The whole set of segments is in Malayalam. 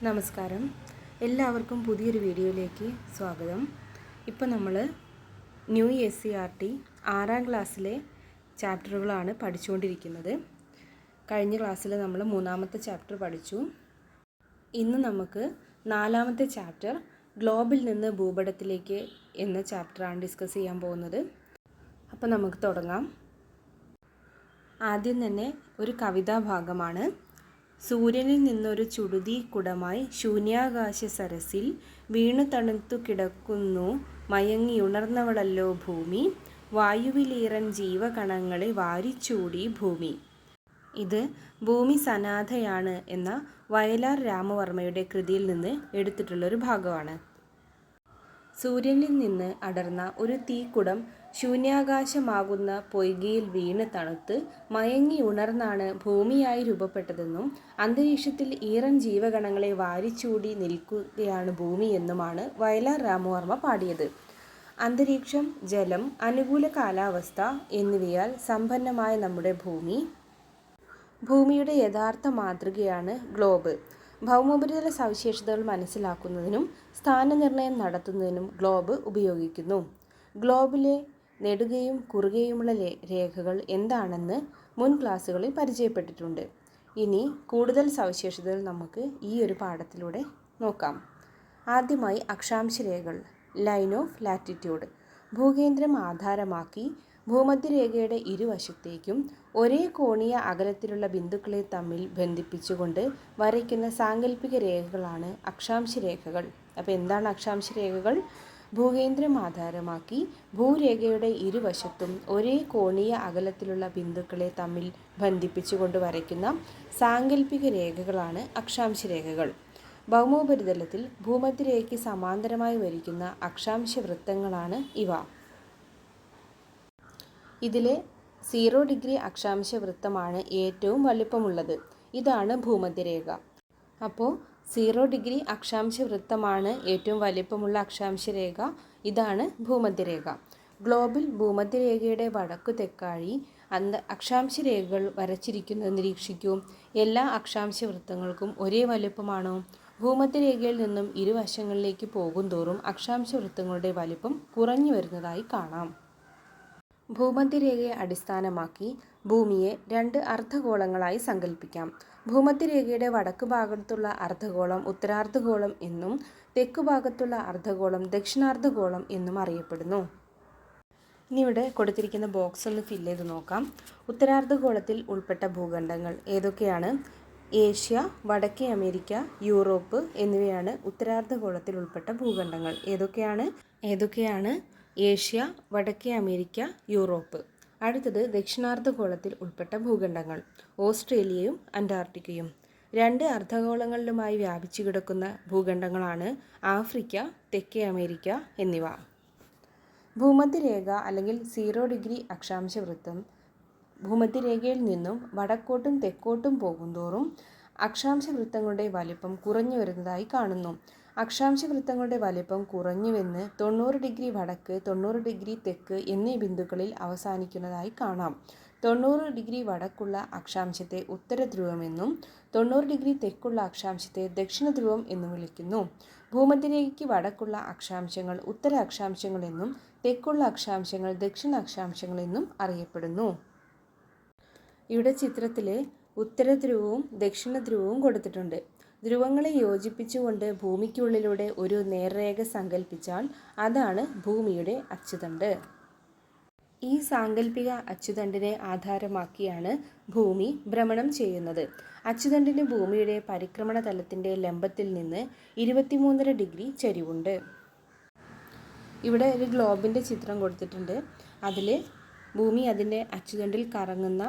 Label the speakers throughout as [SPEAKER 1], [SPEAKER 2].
[SPEAKER 1] നമസ്കാരം, എല്ലാവർക്കും പുതിയൊരു വീഡിയോയിലേക്ക് സ്വാഗതം. ഇപ്പോൾ നമ്മൾ ന്യൂ SCERT 6ാം ക്ലാസ്സിലെ ചാപ്റ്ററുകളാണ് പഠിച്ചുകൊണ്ടിരിക്കുന്നത്. കഴിഞ്ഞ ക്ലാസ്സിൽ നമ്മൾ 3ാമത്തെ ചാപ്റ്റർ പഠിച്ചു. ഇന്ന് നമുക്ക് 4ാമത്തെ ചാപ്റ്റർ ഗ്ലോബിൽ നിന്ന് ഭൂപടത്തിലേക്ക് എന്ന ചാപ്റ്ററാണ് ഡിസ്കസ് ചെയ്യാൻ പോകുന്നത്. അപ്പോൾ നമുക്ക് തുടങ്ങാം. ആദ്യം തന്നെ ഒരു കവിതാഭാഗമാണ്. സൂര്യനിൽ നിന്നൊരു ചുടുതി കുടമായി ശൂന്യാകാശ സരസിൽ വീണു തണുത്തു കിടക്കുന്നു മയങ്ങിയുണർന്നവളല്ലോ ഭൂമി, വായുവിലീറൻ ജീവകണങ്ങളെ വാരിച്ചൂടി ഭൂമി. ഇത് ഭൂമി സനാഥയാണ് എന്ന വയലാർ രാമവർമ്മയുടെ കൃതിയിൽ നിന്ന് എടുത്തിട്ടുള്ളൊരു ഭാഗമാണ്. സൂര്യനിൽ നിന്ന് അടർന്ന ഒരു തീക്കുടം ശൂന്യാകാശമാകുന്ന പൊയ്കയിൽ വീണ് തണുത്ത് മയങ്ങി ഉണർന്നാണ് ഭൂമിയായി രൂപപ്പെട്ടതെന്നും അന്തരീക്ഷത്തിൽ ഈറൻ ജീവഗണങ്ങളെ വാരിച്ചൂടി നിൽക്കുകയാണ് ഭൂമി എന്നുമാണ് വയലാർ രാമവർമ്മ പാടിയത്. അന്തരീക്ഷം, ജലം, അനുകൂല കാലാവസ്ഥ എന്നിവയാൽ സമ്പന്നമായ നമ്മുടെ ഭൂമിയുടെ യഥാർത്ഥ മാതൃകയാണ് ഗ്ലോബ്. ഭൗമോപരിതല സവിശേഷതകൾ മനസ്സിലാക്കുന്നതിനും സ്ഥാനനിർണയം നടത്തുന്നതിനും ഗ്ലോബ് ഉപയോഗിക്കുന്നു. ഗ്ലോബിലെ നെടുകയും കുറുകയുമുള്ള രേഖകൾ എന്താണെന്ന് മുൻ ക്ലാസ്സുകളിൽ പരിചയപ്പെട്ടിട്ടുണ്ട്. ഇനി കൂടുതൽ സവിശേഷതകൾ നമുക്ക് ഈ ഒരു പാഠത്തിലൂടെ നോക്കാം. ആദ്യമായി അക്ഷാംശരേഖകൾ, ലൈൻ ഓഫ് ലാറ്റിറ്റ്യൂഡ്. ഭൂകേന്ദ്രം ആധാരമാക്കി ഭൂമധ്യരേഖയുടെ ഇരുവശത്തേക്കും ഒരേ കോണീയ അകലത്തിലുള്ള ബിന്ദുക്കളെ തമ്മിൽ ബന്ധിപ്പിച്ചുകൊണ്ട് വരയ്ക്കുന്ന സാങ്കല്പിക രേഖകളാണ് അക്ഷാംശരേഖകൾ. അപ്പോൾ എന്താണ് അക്ഷാംശരേഖകൾ? ഭൂകേന്ദ്രം ആധാരമാക്കി ഭൂരേഖയുടെ ഇരുവശത്തും ഒരേ കോണീയ അകലത്തിലുള്ള ബിന്ദുക്കളെ തമ്മിൽ ബന്ധിപ്പിച്ചുകൊണ്ട് വരയ്ക്കുന്ന സാങ്കല്പിക രേഖകളാണ് അക്ഷാംശരേഖകൾ. ഭൗമോപരിതലത്തിൽ ഭൂമധ്യരേഖയ്ക്ക് സമാന്തരമായി വരയ്ക്കുന്ന അക്ഷാംശ വൃത്തങ്ങളാണ് ഇവ. ഇതിലെ 0 ഡിഗ്രി അക്ഷാംശ വൃത്തമാണ് ഏറ്റവും വലിപ്പമുള്ളത്. ഇതാണ് ഭൂമധ്യരേഖ. അപ്പോൾ 0 ഡിഗ്രി അക്ഷാംശ വൃത്തമാണ് ഏറ്റവും വലിപ്പമുള്ള അക്ഷാംശരേഖ. ഇതാണ് ഭൂമധ്യരേഖ. ഗ്ലോബിൽ ഭൂമധ്യരേഖയുടെ വടക്കു തെക്കാഴി അക്ഷാംശരേഖകൾ വരച്ചിരിക്കുന്നത് നിരീക്ഷിക്കൂ. എല്ലാ അക്ഷാംശ വൃത്തങ്ങൾക്കും ഒരേ വലിപ്പമാണോ? ഭൂമധ്യരേഖയിൽ നിന്നും ഇരുവശങ്ങളിലേക്ക് പോകുന്തോറും അക്ഷാംശ വൃത്തങ്ങളുടെ വലിപ്പം കുറഞ്ഞു വരുന്നതായി കാണാം. ഭൂമധ്യരേഖയെ അടിസ്ഥാനമാക്കി ഭൂമിയെ 2 അർദ്ധഗോളങ്ങളായി സങ്കല്പിക്കാം. ഭൂമധ്യരേഖയുടെ വടക്ക് ഭാഗത്തുള്ള അർദ്ധഗോളം ഉത്തരാർദ്ധഗോളം എന്നും തെക്കുഭാഗത്തുള്ള അർദ്ധഗോളം ദക്ഷിണാർദ്ധഗോളം എന്നും അറിയപ്പെടുന്നു. ഇനി ഇവിടെ കൊടുത്തിരിക്കുന്ന ബോക്സ് ഒന്ന് ഫില്ല് ചെയ്ത് നോക്കാം. ഉത്തരാർദ്ധഗോളത്തിൽ ഉൾപ്പെട്ട ഭൂഖണ്ഡങ്ങൾ ഏതൊക്കെയാണ്? ഏഷ്യ, വടക്കേ അമേരിക്ക, യൂറോപ്പ് എന്നിവയാണ് ഉത്തരാർദ്ധഗോളത്തിൽ ഉൾപ്പെട്ട ഭൂഖണ്ഡങ്ങൾ. ഏതൊക്കെയാണ്? ഏഷ്യ, വടക്കേ അമേരിക്ക, യൂറോപ്പ്. അടുത്തത് ദക്ഷിണാർദ്ധഗോളത്തിൽ ഉൾപ്പെട്ട ഭൂഖണ്ഡങ്ങൾ ഓസ്ട്രേലിയയും അന്റാർട്ടിക്കയും. 2 അർദ്ധഗോളങ്ങളിലുമായി വ്യാപിച്ചു കിടക്കുന്ന ഭൂഖണ്ഡങ്ങളാണ് ആഫ്രിക്ക, തെക്കേ അമേരിക്ക എന്നിവ. ഭൂമധ്യരേഖ അല്ലെങ്കിൽ 0 ഡിഗ്രി അക്ഷാംശ വൃത്തം ഭൂമധ്യരേഖയിൽ നിന്നും വടക്കോട്ടും തെക്കോട്ടും പോകുന്തോറും അക്ഷാംശ വൃത്തങ്ങളുടെ വലിപ്പം കുറഞ്ഞു വരുന്നതായി കാണുന്നു. അക്ഷാംശ വൃത്തങ്ങളുടെ വലിപ്പം കുറഞ്ഞുവെന്ന് 90 ഡിഗ്രി വടക്ക്, 90 ഡിഗ്രി തെക്ക് എന്നീ ബിന്ദുക്കളിൽ അവസാനിക്കുന്നതായി കാണാം. 90 ഡിഗ്രി വടക്കുള്ള അക്ഷാംശത്തെ ഉത്തരധ്രുവമെന്നും 90 ഡിഗ്രി തെക്കുള്ള അക്ഷാംശത്തെ ദക്ഷിണധ്രുവം എന്നും വിളിക്കുന്നു. ഭൂമധ്യരേഖയ്ക്ക് വടക്കുള്ള അക്ഷാംശങ്ങൾ ഉത്തര അക്ഷാംശങ്ങൾ എന്നും തെക്കുള്ള അക്ഷാംശങ്ങൾ ദക്ഷിണ അക്ഷാംശങ്ങൾ എന്നും അറിയപ്പെടുന്നു. ഇവിടെ ചിത്രത്തിൽ ഉത്തരധ്രുവവും ദക്ഷിണധ്രുവവും കൊടുത്തിട്ടുണ്ട്. ധ്രുവങ്ങളെ യോജിപ്പിച്ചുകൊണ്ട് ഭൂമിക്കുള്ളിലൂടെ ഒരു നേർരേഖ സങ്കല്പിച്ചാൽ അതാണ് ഭൂമിയുടെ അച്ചുതണ്ട്. ഈ സാങ്കല്പിക അച്ചുതണ്ടിനെ ആധാരമാക്കിയാണ് ഭൂമി ഭ്രമണം ചെയ്യുന്നത്. അച്ചുതണ്ടിന് ഭൂമിയുടെ പരിക്രമണ തലത്തിൻ്റെ ലംബത്തിൽ നിന്ന് 23.5 ഡിഗ്രി ചരിവുണ്ട്. ഇവിടെ ഒരു ഗ്ലോബിൻ്റെ ചിത്രം കൊടുത്തിട്ടുണ്ട്. അതിൽ ഭൂമി അതിൻ്റെ അച്ചുതണ്ടിൽ കറങ്ങുന്ന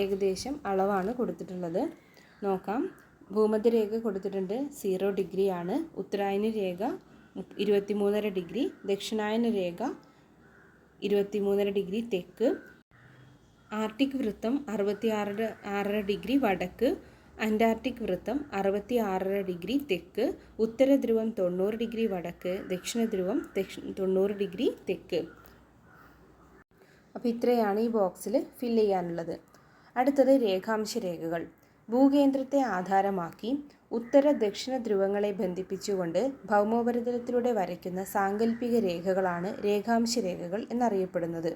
[SPEAKER 1] ഏകദേശം അളവാണ് കൊടുത്തിട്ടുള്ളത്. നോക്കാം. ഭൂമധ്യരേഖ കൊടുത്തിട്ടുണ്ട് 0 ഡിഗ്രിയാണ്. ഉത്തരായന രേഖ 23.5 ഡിഗ്രി, ദക്ഷിണായന രേഖ 23.5 ഡിഗ്രി തെക്ക്, ആർട്ടിക് വൃത്തം 66.5 ഡിഗ്രി വടക്ക്, അന്റാർട്ടിക് വൃത്തം 66.5 ഡിഗ്രി തെക്ക്, ഉത്തരധ്രുവം 90 ഡിഗ്രി വടക്ക്, ദക്ഷിണധ്രുവം 90 ഡിഗ്രി തെക്ക്. അപ്പോൾ ഇത്രയാണ് ഈ ബോക്സിൽ ഫില്ല് ചെയ്യാനുള്ളത്. അടുത്തത് രേഖാംശ രേഖകൾ. ഭൂകേന്ദ്രത്തെ ആധാരമാക്കി ഉത്തര ദക്ഷിണ ധ്രുവങ്ങളെ ബന്ധിപ്പിച്ചുകൊണ്ട് ഭൗമോപരിതലത്തിലൂടെ വരയ്ക്കുന്ന സാങ്കല്പിക രേഖകളാണ് രേഖാംശ രേഖകൾ എന്നറിയപ്പെടുന്നത്.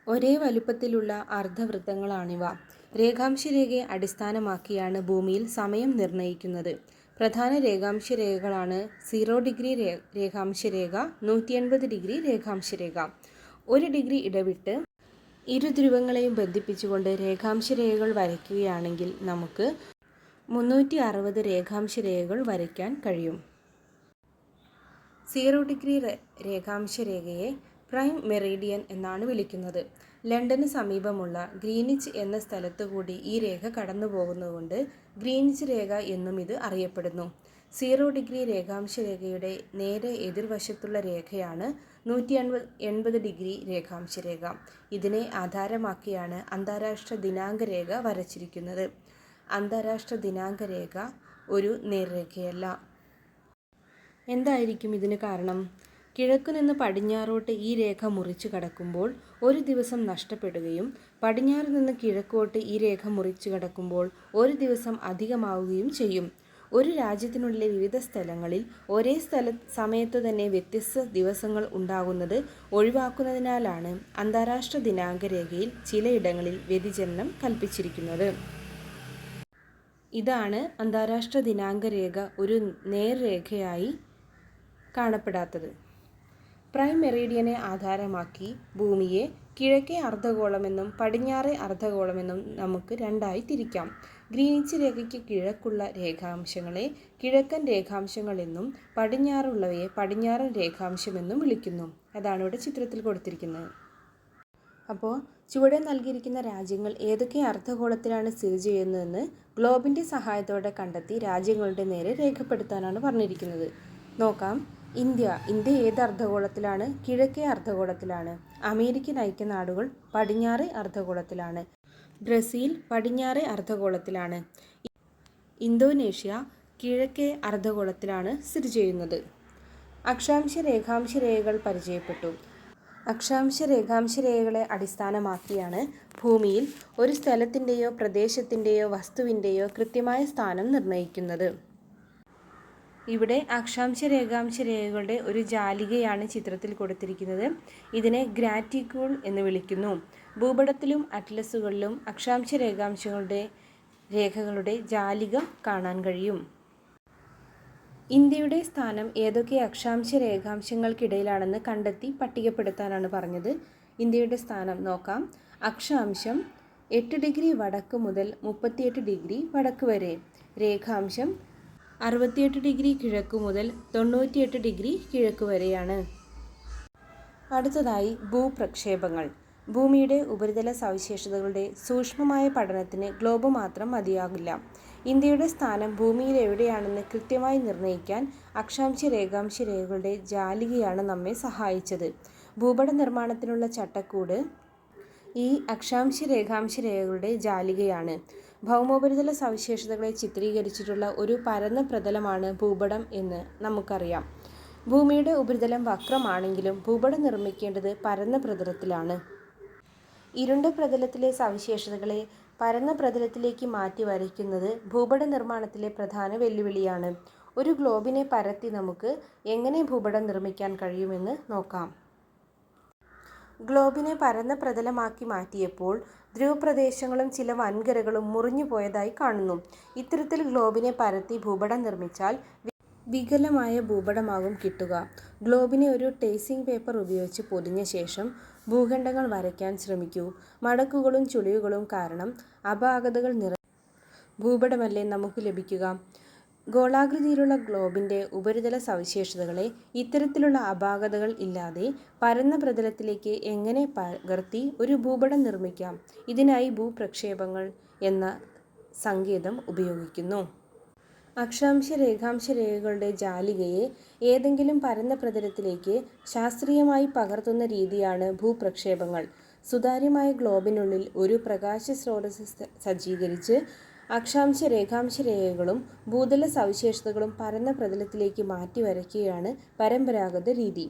[SPEAKER 1] ഒരേ വലുപ്പത്തിലുള്ള അർദ്ധവൃത്തങ്ങളാണിവ. രേഖാംശ രേഖയെ അടിസ്ഥാനമാക്കിയാണ് ഭൂമിയിൽ സമയം നിർണ്ണയിക്കുന്നത്. പ്രധാന രേഖാംശ രേഖകളാണ് 0 ഡിഗ്രി രേഖാംശ രേഖ, 180 ഡിഗ്രി രേഖാംശ രേഖ. 1 ഡിഗ്രി ഇടവിട്ട് ഇരു ധ്രുവങ്ങളെയും ബന്ധിപ്പിച്ചുകൊണ്ട് രേഖാംശ രേഖകൾ വരയ്ക്കുകയാണെങ്കിൽ നമുക്ക് 360 രേഖാംശ രേഖകൾ വരയ്ക്കാൻ കഴിയും. 0 ഡിഗ്രി രേഖാംശ രേഖയെ പ്രൈം മെറീഡിയൻ എന്നാണ് വിളിക്കുന്നത്. ലണ്ടന് സമീപമുള്ള ഗ്രീനിച്ച് എന്ന സ്ഥലത്തുകൂടി ഈ രേഖ കടന്നു പോകുന്നതുകൊണ്ട് ഗ്രീനിച്ച് രേഖ എന്നും ഇത് അറിയപ്പെടുന്നു. 0 ഡിഗ്രി രേഖാംശ രേഖയുടെ നേരെ എതിർവശത്തുള്ള രേഖയാണ് 180 ഡിഗ്രി രേഖാംശ രേഖ. ഇതിനെ ആധാരമാക്കിയാണ് അന്താരാഷ്ട്ര ദിനാങ്ക രേഖ വരച്ചിരിക്കുന്നത്. അന്താരാഷ്ട്ര ദിനാങ്ക രേഖ ഒരു നേർരേഖയല്ല. എന്തായിരിക്കും ഇതിന് കാരണം? കിഴക്കുനിന്ന് പടിഞ്ഞാറോട്ട് ഈ രേഖ മുറിച്ചു കടക്കുമ്പോൾ ഒരു ദിവസം നഷ്ടപ്പെടുകയും പടിഞ്ഞാറ് നിന്ന് കിഴക്കോട്ട് ഈ രേഖ മുറിച്ചു കടക്കുമ്പോൾ ഒരു ദിവസം അധികമാവുകയും ചെയ്യും. ഒരു രാജ്യത്തിനുള്ളിലെ വിവിധ സ്ഥലങ്ങളിൽ ഒരേ സമയത്തു തന്നെ വ്യത്യസ്ത ദിവസങ്ങൾ ഉണ്ടാകുന്നത് ഒഴിവാക്കുന്നതിനാലാണ് അന്താരാഷ്ട്ര ദിനാങ്ക രേഖയിൽ ചിലയിടങ്ങളിൽ വ്യതിചലനം കൽപ്പിച്ചിരിക്കുന്നത്. ഇതാണ് അന്താരാഷ്ട്ര ദിനാങ്ക രേഖ ഒരു നേർരേഖയായി കാണപ്പെടാത്തത്. പ്രൈം മെറീഡിയനെ ആധാരമാക്കി ഭൂമിയെ കിഴക്കേ അർദ്ധഗോളമെന്നും പടിഞ്ഞാറേ അർദ്ധഗോളമെന്നും നമുക്ക് രണ്ടായി തിരിക്കാം. ഗ്രീനിച്ച് രേഖയ്ക്ക് കിഴക്കുള്ള രേഖാംശങ്ങളെ കിഴക്കൻ രേഖാംശങ്ങൾ എന്നും പടിഞ്ഞാറുള്ളവയെ പടിഞ്ഞാറൻ രേഖാംശമെന്നും വിളിക്കുന്നു. അതാണ് ഇവിടെ ചിത്രത്തിൽ കൊടുത്തിരിക്കുന്നത്. അപ്പോൾ ചുവടെ നൽകിയിരിക്കുന്ന രാജ്യങ്ങൾ ഏതൊക്കെ അർദ്ധഗോളത്തിലാണ് സ്ഥിതി ചെയ്യുന്നതെന്ന് ഗ്ലോബിൻ്റെ സഹായത്തോടെ കണ്ടെത്തി രാജ്യങ്ങളുടെ നേരെ രേഖപ്പെടുത്താനാണ് പറഞ്ഞിരിക്കുന്നത്. നോക്കാം. ഇന്ത്യ ഏത് അർദ്ധഗോളത്തിലാണ്? കിഴക്കേ അർദ്ധഗോളത്തിലാണ്. അമേരിക്കൻ ഐക്യനാടുകൾ പടിഞ്ഞാറേ അർദ്ധഗോളത്തിലാണ്. ബ്രസീൽ പടിഞ്ഞാറേ അർദ്ധഗോളത്തിലാണ്. ഇന്തോനേഷ്യ കിഴക്കേ അർദ്ധഗോളത്തിലാണ് സ്ഥിതി ചെയ്യുന്നത്. അക്ഷാംശ രേഖാംശ രേഖകൾ പരിചയപ്പെട്ടു. അക്ഷാംശ രേഖാംശ രേഖകളെ അടിസ്ഥാനമാക്കിയാണ് ഭൂമിയിൽ ഒരു സ്ഥലത്തിൻ്റെയോ പ്രദേശത്തിൻ്റെയോ വസ്തുവിൻ്റെയോ കൃത്യമായ സ്ഥാനം നിർണ്ണയിക്കുന്നത്. ഇവിടെ അക്ഷാംശ രേഖാംശ രേഖകളുടെ ഒരു ജാലികയാണ് ചിത്രത്തിൽ കൊടുത്തിരിക്കുന്നത്. ഇതിനെ ഗ്രാറ്റിക്യൂൾ എന്ന് വിളിക്കുന്നു. ഭൂപടത്തിലും അറ്റ്ലസുകളിലും അക്ഷാംശ രേഖകളുടെ ജാലിക കാണാൻ കഴിയും. ഇന്ത്യയുടെ സ്ഥാനം ഏതൊക്കെ അക്ഷാംശ രേഖാംശങ്ങൾക്കിടയിലാണെന്ന് കണ്ടെത്തി പട്ടികപ്പെടുത്താനാണ് പറഞ്ഞത്. ഇന്ത്യയുടെ സ്ഥാനം നോക്കാം. അക്ഷാംശം 8 ഡിഗ്രി വടക്ക് മുതൽ 38 ഡിഗ്രി വടക്ക് വരെ. രേഖാംശം 68 ഡിഗ്രി കിഴക്ക് മുതൽ 98 ഡിഗ്രി കിഴക്ക് വരെയാണ്. അടുത്തതായി ഭൂപ്രക്ഷേപങ്ങൾ. ഭൂമിയുടെ ഉപരിതല സവിശേഷതകളുടെ സൂക്ഷ്മമായ പഠനത്തിന് ഗ്ലോബ് മാത്രം മതിയാകില്ല. ഇന്ത്യയുടെ സ്ഥാനം ഭൂമിയിൽ എവിടെയാണെന്ന് കൃത്യമായി നിർണ്ണയിക്കാൻ അക്ഷാംശ രേഖാംശ രേഖകളുടെ ജാലികയാണ് നമ്മെ സഹായിച്ചത്. ഭൂപട നിർമ്മാണത്തിനുള്ള ചട്ടക്കൂട് ഈ അക്ഷാംശ രേഖാംശ രേഖകളുടെ ജാലികയാണ്. ഭൗമോപരിതല സവിശേഷതകളെ ചിത്രീകരിച്ചിട്ടുള്ള ഒരു പരന്ന പ്രതലമാണ് ഭൂപടം എന്ന് നമുക്കറിയാം. ഭൂമിയുടെ ഉപരിതലം വക്രമാണെങ്കിലും ഭൂപടം നിർമ്മിക്കേണ്ടത് പരന്ന പ്രതലത്തിലാണ്. ഇരുണ്ട പ്രതലത്തിലെ സവിശേഷതകളെ പരന്ന പ്രതലത്തിലേക്ക് മാറ്റി വരയ്ക്കുന്നത് ഭൂപട നിർമ്മാണത്തിലെ പ്രധാന വെല്ലുവിളിയാണ്. ഒരു ഗ്ലോബിനെ പരത്തി നമുക്ക് എങ്ങനെ ഭൂപടം നിർമ്മിക്കാൻ കഴിയുമെന്ന് നോക്കാം. ഗ്ലോബിനെ പരന്ന പ്രതലമാക്കി മാറ്റിയപ്പോൾ ധ്രുവപ്രദേശങ്ങളും ചില വൻകരകളും മുറിഞ്ഞു പോയതായി കാണുന്നു. ഇത്തരത്തിൽ ഗ്ലോബിനെ പരത്തി ഭൂപടം നിർമ്മിച്ചാൽ വികലമായ ഭൂപടമാകും കിട്ടുക. ഗ്ലോബിനെ ഒരു ടേസിംഗ് പേപ്പർ ഉപയോഗിച്ച് പൊതിഞ്ഞ ശേഷം ഭൂഖണ്ഡങ്ങൾ വരയ്ക്കാൻ ശ്രമിക്കൂ. മടക്കുകളും ചുളിവുകളും കാരണം അപാകതകൾ ഭൂപടമല്ലേ നമുക്ക് ലഭിക്കുക. ഗോളാകൃതിയിലുള്ള ഗ്ലോബിൻ്റെ ഉപരിതല സവിശേഷതകളെ ഇത്തരത്തിലുള്ള അപാകതകൾ ഇല്ലാതെ പരന്ന പ്രതലത്തിലേക്ക് എങ്ങനെ പകർത്തി ഒരു ഭൂപടം നിർമ്മിക്കാം? ഇതിനായി ഭൂപ്രക്ഷേപങ്ങൾ എന്ന സങ്കേതം ഉപയോഗിക്കുന്നു. അക്ഷാംശ രേഖാംശ രേഖകളുടെ ജാലികയെ ഏതെങ്കിലും പരന്ന പ്രതലത്തിലേക്ക് ശാസ്ത്രീയമായി പകർത്തുന്ന രീതിയാണ് ഭൂപ്രക്ഷേപങ്ങൾ. സുതാര്യമായ ഗ്ലോബിനുള്ളിൽ ഒരു പ്രകാശ സ്രോതസ്സ് സജ്ജീകരിച്ച് അക്ഷാംശ രേഖാംശ രേഖകളും ഭൂതല സവിശേഷതകളും പരന്ന പ്രതലത്തിലേക്ക് മാറ്റി വരയ്ക്കുകയാണ് പരമ്പരാഗത രീതി.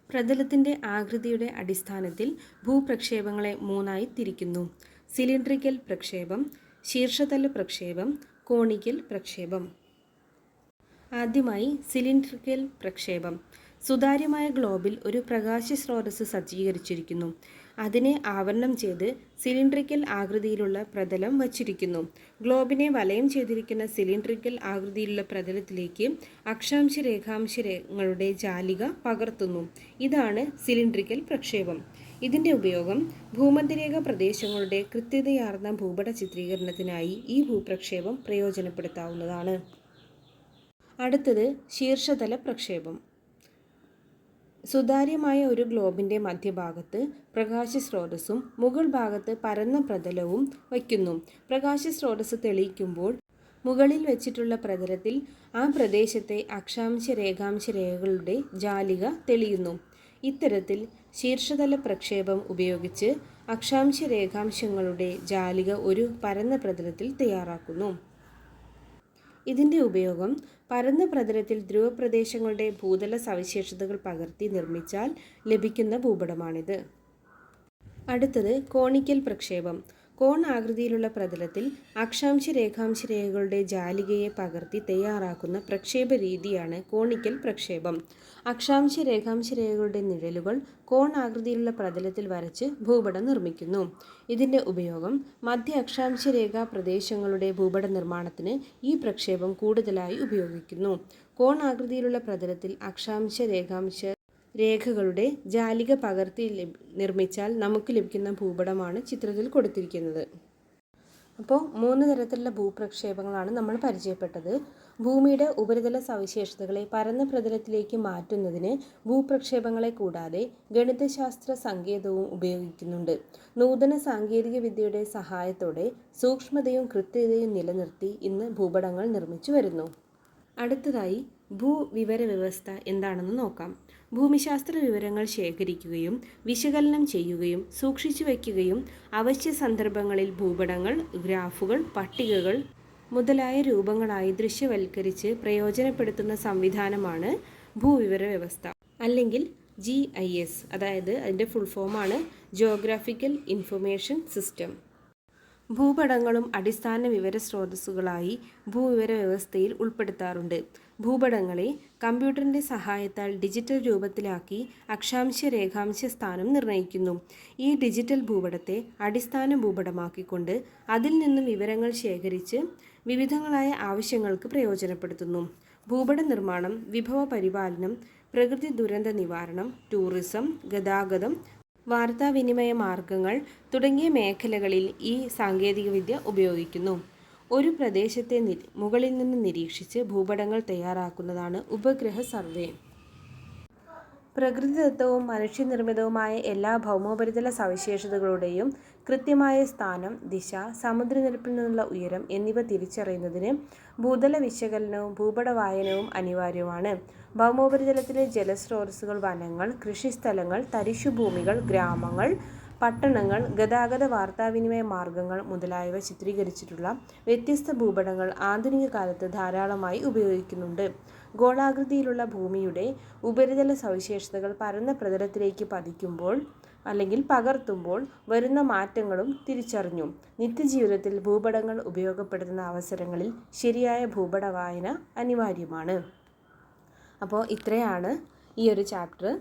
[SPEAKER 1] പ്രതലത്തിൻ്റെ ആകൃതിയുടെ അടിസ്ഥാനത്തിൽ ഭൂപ്രക്ഷേപങ്ങളെ മൂന്നായി തിരിക്കുന്നു. സിലിണ്ടറിക്കൽ പ്രക്ഷേപം, ശീർഷതല പ്രക്ഷേപം, കോണിക്കൽ പ്രക്ഷേപം. ആദ്യമായി സിലിണ്ടറിക്കൽ പ്രക്ഷേപം. സുതാര്യമായ ഗ്ലോബിൽ ഒരു പ്രകാശ സ്രോതസ്സ് സജ്ജീകരിച്ചിരിക്കുന്നു. അതിനെ ആവരണം ചെയ്ത് സിലിണ്ടറിക്കൽ ആകൃതിയിലുള്ള പ്രതലം വച്ചിരിക്കുന്നു. ഗ്ലോബിനെ വലയം ചെയ്തിരിക്കുന്ന സിലിണ്ടറിക്കൽ ആകൃതിയിലുള്ള പ്രതലത്തിലേക്ക് അക്ഷാംശ രേഖാംശങ്ങളുടെ ജാലിക പകർത്തുന്നു. ഇതാണ് സിലിണ്ടറിക്കൽ പ്രക്ഷേപം. ഇതിൻ്റെ ഉപയോഗം ഭൂമധ്യരേഖ പ്രദേശങ്ങളുടെ കൃത്യതയാർന്ന ഭൂപട ചിത്രീകരണത്തിനായി ഈ ഭൂപ്രക്ഷേപം പ്രയോജനപ്പെടുത്താവുന്നതാണ്. അടുത്തത് ശീർഷതല പ്രക്ഷേപം. സുതാര്യമായ ഒരു ഗ്ലോബിൻ്റെ മധ്യഭാഗത്ത് പ്രകാശ സ്രോതസ്സും മുകൾ ഭാഗത്ത് പരന്ന പ്രതലവും വയ്ക്കുന്നു. പ്രകാശ സ്രോതസ്സ് തെളിയിക്കുമ്പോൾ മുകളിൽ വെച്ചിട്ടുള്ള പ്രതലത്തിൽ ആ പ്രദേശത്തെ അക്ഷാംശ രേഖാംശ രേഖകളുടെ ജാലിക തെളിയുന്നു. ഇത്തരത്തിൽ ശീർഷതല പ്രക്ഷേപം ഉപയോഗിച്ച് അക്ഷാംശ രേഖാംശങ്ങളുടെ ജാലിക ഒരു പരന്ന പ്രതലത്തിൽ തയ്യാറാക്കുന്നു. ഇതിൻ്റെ ഉപയോഗം പരന്ന പ്രതലത്തിൽ ധ്രുവപ്രദേശങ്ങളുടെ ഭൂതല സവിശേഷതകൾ പകർത്തി നിർമ്മിച്ചാൽ ലഭിക്കുന്ന ഭൂപടമാണിത്. അടുത്തത് കോണിക്കൽ പ്രക്ഷേപം. കോൺ ആകൃതിയിലുള്ള പ്രതലത്തിൽ അക്ഷാംശ രേഖാംശ രേഖകളുടെ ജാലികയെ പകർത്തി തയ്യാറാക്കുന്ന പ്രക്ഷേപ രീതിയാണ് കോണിക്കൽ പ്രക്ഷേപം. അക്ഷാംശ രേഖാംശ രേഖകളുടെ നിഴലുകൾ കോൺ ആകൃതിയിലുള്ള പ്രതലത്തിൽ വരച്ച് ഭൂപടം നിർമ്മിക്കുന്നു. ഇതിൻ്റെ ഉപയോഗം മധ്യ അക്ഷാംശ രേഖാ പ്രദേശങ്ങളുടെ ഭൂപട നിർമ്മാണത്തിന് ഈ പ്രക്ഷേപം കൂടുതലായി ഉപയോഗിക്കുന്നു. കോൺ ആകൃതിയിലുള്ള പ്രതലത്തിൽ അക്ഷാംശ രേഖാംശ രേഖകളുടെ ജാലിക പകർത്തി നിർമ്മിച്ചാൽ നമുക്ക് ലഭിക്കുന്ന ഭൂപടമാണ് ചിത്രത്തിൽ കൊടുത്തിരിക്കുന്നത്. അപ്പോൾ 3 തരത്തിലുള്ള ഭൂപ്രക്ഷേപങ്ങളാണ് നമ്മൾ പരിചയപ്പെട്ടത്. ഭൂമിയുടെ ഉപരിതല സവിശേഷതകളെ പരന്ന പ്രതലത്തിലേക്ക് മാറ്റുന്നതിന് ഭൂപ്രക്ഷേപങ്ങളെ കൂടാതെ ഗണിതശാസ്ത്ര സങ്കേതവും ഉപയോഗിക്കുന്നുണ്ട്. നൂതന സാങ്കേതിക വിദ്യയുടെ സഹായത്തോടെ സൂക്ഷ്മതയും കൃത്യതയും നിലനിർത്തി ഇന്ന് ഭൂപടങ്ങൾ നിർമ്മിച്ചു വരുന്നു. അടുത്തതായി ഭൂവിവര വ്യവസ്ഥ എന്താണെന്ന് നോക്കാം. ഭൂമിശാസ്ത്ര വിവരങ്ങൾ ശേഖരിക്കുകയും വിശകലനം ചെയ്യുകയും സൂക്ഷിച്ചു വയ്ക്കുകയും അവശ്യ സന്ദർഭങ്ങളിൽ ഭൂപടങ്ങൾ, ഗ്രാഫുകൾ, പട്ടികകൾ മുതലായ രൂപങ്ങളായി ദൃശ്യവൽക്കരിച്ച് പ്രയോജനപ്പെടുത്തുന്ന സംവിധാനമാണ് ഭൂവിവര വ്യവസ്ഥ, അല്ലെങ്കിൽ GIS. അതായത് അതിൻ്റെ ഫുൾ ഫോമാണ് ജിയോഗ്രാഫിക്കൽ ഇൻഫർമേഷൻ സിസ്റ്റം. ഭൂപടങ്ങളും അടിസ്ഥാന വിവര സ്രോതസ്സുകളായി ഭൂവിവര വ്യവസ്ഥയിൽ ഉൾപ്പെടുത്താറുണ്ട്. ഭൂപടങ്ങളെ കമ്പ്യൂട്ടറിൻ്റെ സഹായത്താൽ ഡിജിറ്റൽ രൂപത്തിലാക്കി അക്ഷാംശ രേഖാംശ സ്ഥാനം നിർണ്ണയിക്കുന്നു. ഈ ഡിജിറ്റൽ ഭൂപടത്തെ അടിസ്ഥാന ഭൂപടമാക്കിക്കൊണ്ട് അതിൽ നിന്നും വിവരങ്ങൾ ശേഖരിച്ച് വിവിധങ്ങളായ ആവശ്യങ്ങൾക്ക് പ്രയോജനപ്പെടുത്തുന്നു. ഭൂപട നിർമ്മാണം, വിഭവ പരിപാലനം, പ്രകൃതി ദുരന്ത നിവാരണം, ടൂറിസം, ഗതാഗതം, വാർത്താവിനിമയ മാർഗങ്ങൾ തുടങ്ങിയ മേഖലകളിൽ ഈ സാങ്കേതികവിദ്യ ഉപയോഗിക്കുന്നു. ഒരു പ്രദേശത്തെ മുകളിൽ നിന്ന് നിരീക്ഷിച്ച് ഭൂപടങ്ങൾ തയ്യാറാക്കുന്നതാണ് ഉപഗ്രഹ സർവേ. പ്രകൃതിദത്തവും മനുഷ്യനിർമ്മിതവുമായ എല്ലാ ഭൗമോപരിതല സവിശേഷതകളുടെയും കൃത്യമായ സ്ഥാനം, ദിശ, സമുദ്രനിരപ്പിൽ നിന്നുള്ള ഉയരം എന്നിവ തിരിച്ചറിയുന്നതിന് ഭൂതല വിശകലനവും ഭൂപട വായനവും അനിവാര്യമാണ്. ഭൗമോപരിതലത്തിലെ ജലസ്രോതസ്സുകൾ, വനങ്ങൾ, കൃഷിസ്ഥലങ്ങൾ, തരിശുഭൂമികൾ, ഗ്രാമങ്ങൾ, പട്ടണങ്ങൾ, ഗതാഗത വാർത്താവിനിമയ മാർഗങ്ങൾ മുതലായവ ചിത്രീകരിച്ചിട്ടുള്ള വ്യത്യസ്ത ഭൂപടങ്ങൾ ആധുനിക കാലത്ത് ധാരാളമായി ഉപയോഗിക്കുന്നുണ്ട്. ഗോളാകൃതിയിലുള്ള ഭൂമിയുടെ ഉപരിതല സവിശേഷതകൾ പരന്ന പ്രതലത്തിലേക്ക് പതിക്കുമ്പോൾ അല്ലെങ്കിൽ പകർത്തുമ്പോൾ വരുന്ന മാറ്റങ്ങളും തിരിച്ചറിഞ്ഞു നിത്യജീവിതത്തിൽ ഭൂപടങ്ങൾ ഉപയോഗപ്പെടുത്തുന്ന അവസരങ്ങളിൽ ശരിയായ ഭൂപട വായന അനിവാര്യമാണ്. അപ്പോൾ ഇത്രയാണ് ഈ ഒരു ചാപ്റ്റർ.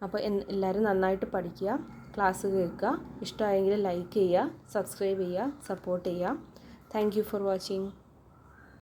[SPEAKER 1] അപ്പോൾ എല്ലാവരും നന്നായിട്ട് പഠിക്കുക, ക്ലാസ് കേൾക്കുക, ഇഷ്ടമായെങ്കിൽ ലൈക്ക് ചെയ്യുക, സബ്സ്ക്രൈബ് ചെയ്യുക, സപ്പോർട്ട് ചെയ്യുക. Thank you for watching.